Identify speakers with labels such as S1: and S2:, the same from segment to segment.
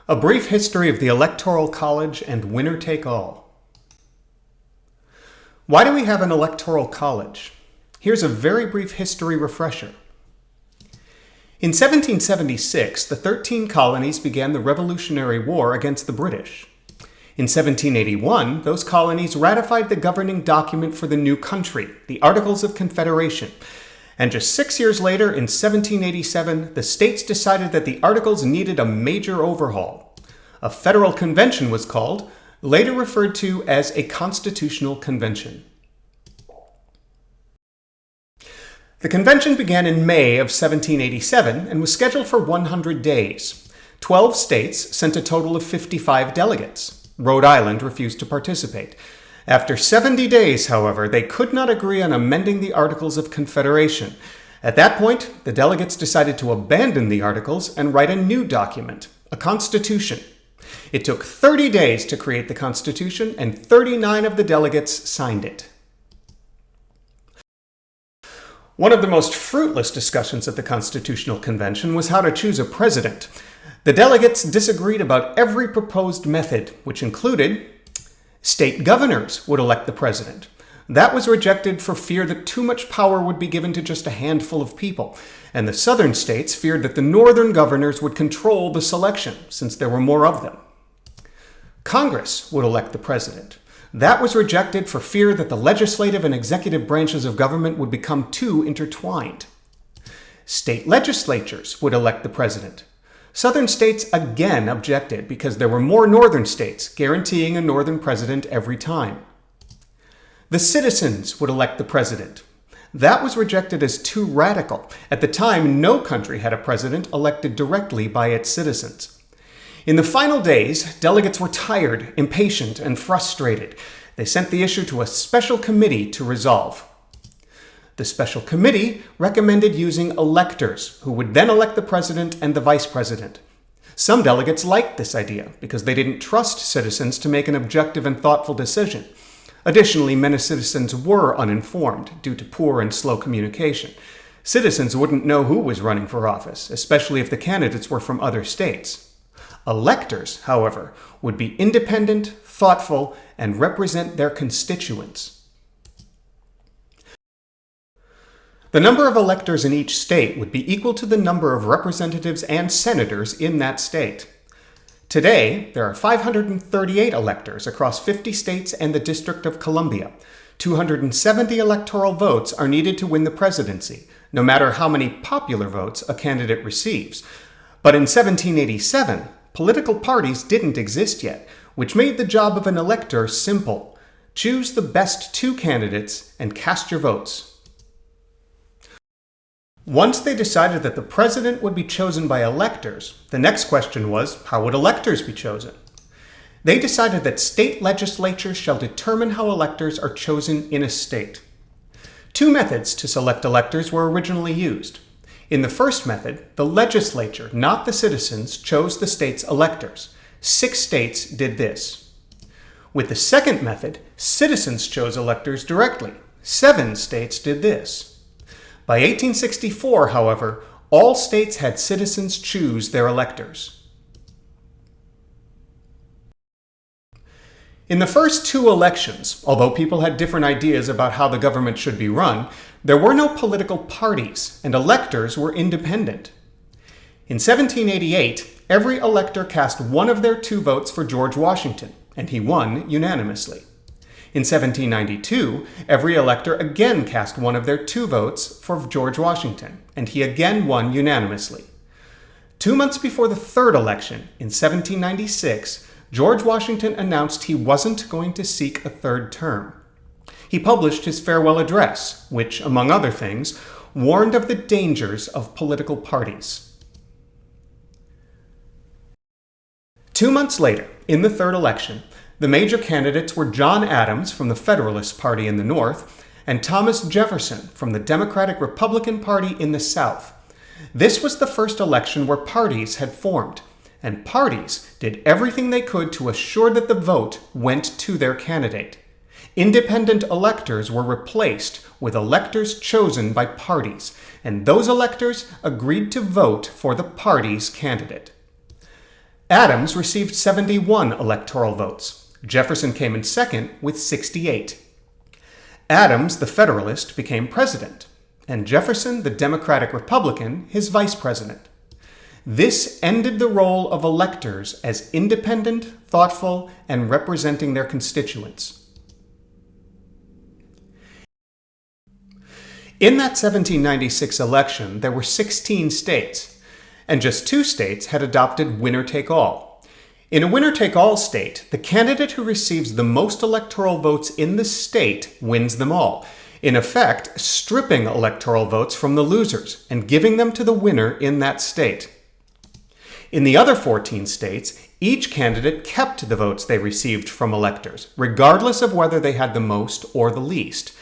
S1: A brief history of the Electoral College and winner take all. Why do we have an Electoral College? Here's a very brief history refresher. In 1776, the 13 colonies began the Revolutionary War against the British. In 1781, those colonies ratified the governing document for the new country, the Articles of Confederation. And just 6 years later, in 1787, the states decided that the Articles needed a major overhaul. A federal convention was called, later referred to as a constitutional convention. The convention began in May of 1787 and was scheduled for 100 days. 12 states sent a total of 55 delegates. Rhode Island refused to participate. After 70 days, however, they could not agree on amending the Articles of Confederation. At that point, the delegates decided to abandon the Articles and write a new document, a constitution. It took 30 days to create the Constitution, and 39 of the delegates signed it. One of the most fruitless discussions at the Constitutional Convention was how to choose a president. The delegates disagreed about every proposed method, which included state governors would elect the president. That was rejected for fear that too much power would be given to just a handful of people, and the southern states feared that the northern governors would control the selection, since there were more of them. Congress would elect the president. That was rejected for fear that the legislative and executive branches of government would become too intertwined. State legislatures would elect the president. Southern states again objected because there were more northern states, guaranteeing a northern president every time. The citizens would elect the president. That was rejected as too radical. At the time, no country had a president elected directly by its citizens. In the final days, delegates were tired, impatient, and frustrated. They sent the issue to a special committee to resolve. The special committee recommended using electors, who would then elect the president and the vice president. Some delegates liked this idea because they didn't trust citizens to make an objective and thoughtful decision. Additionally, many citizens were uninformed due to poor and slow communication. Citizens wouldn't know who was running for office, especially if the candidates were from other states. Electors, however, would be independent, thoughtful, and represent their constituents. The number of electors in each state would be equal to the number of representatives and senators in that state. Today, there are 538 electors across 50 states and the District of Columbia. 270 electoral votes are needed to win the presidency, no matter how many popular votes a candidate receives. But in 1787, political parties didn't exist yet, which made the job of an elector simple. Choose the best two candidates and cast your votes. Once they decided that the president would be chosen by electors, the next question was, how would electors be chosen? They decided that state legislatures shall determine how electors are chosen in a state. Two methods to select electors were originally used. In the first method, the legislature, not the citizens, chose the state's electors. 6 states did this. With the second method, citizens chose electors directly. 7 states did this. By 1864, however, all states had citizens choose their electors. In the first 2 elections, although people had different ideas about how the government should be run, there were no political parties, and electors were independent. In 1788, every elector cast one of their 2 votes for George Washington, and he won unanimously. In 1792, every elector again cast one of their 2 votes for George Washington, and he again won unanimously. 2 months before the 3rd election, in 1796, George Washington announced he wasn't going to seek a 3rd term. He published his farewell address, which, among other things, warned of the dangers of political parties. 2 months later, in the 3rd election, the major candidates were John Adams from the Federalist Party in the North and Thomas Jefferson from the Democratic Republican Party in the South. This was the first election where parties had formed, and parties did everything they could to assure that the vote went to their candidate. Independent electors were replaced with electors chosen by parties, and those electors agreed to vote for the party's candidate. Adams received 71 electoral votes. Jefferson came in second with 68. Adams, the Federalist, became president, and Jefferson, the Democratic Republican, his vice president. This ended the role of electors as independent, thoughtful, and representing their constituents. In that 1796 election, there were 16 states, and just 2 states had adopted winner-take-all. In a winner-take-all state, the candidate who receives the most electoral votes in the state wins them all, in effect stripping electoral votes from the losers and giving them to the winner in that state. In the other 14 states, each candidate kept the votes they received from electors, regardless of whether they had the most or the least.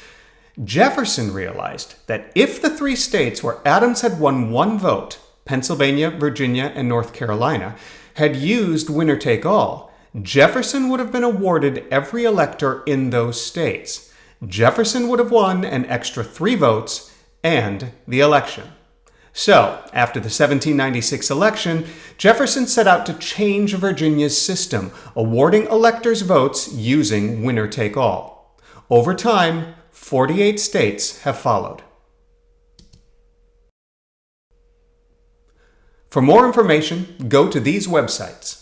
S1: Jefferson realized that if the 3 states where Adams had won 1 vote, Pennsylvania, Virginia, and North Carolina, had used winner-take-all, Jefferson would have been awarded every elector in those states. Jefferson would have won an extra 3 votes and the election. So, after the 1796 election, Jefferson set out to change Virginia's system, awarding electors votes using winner-take-all. Over time, 48 states have followed. For more information, go to these websites.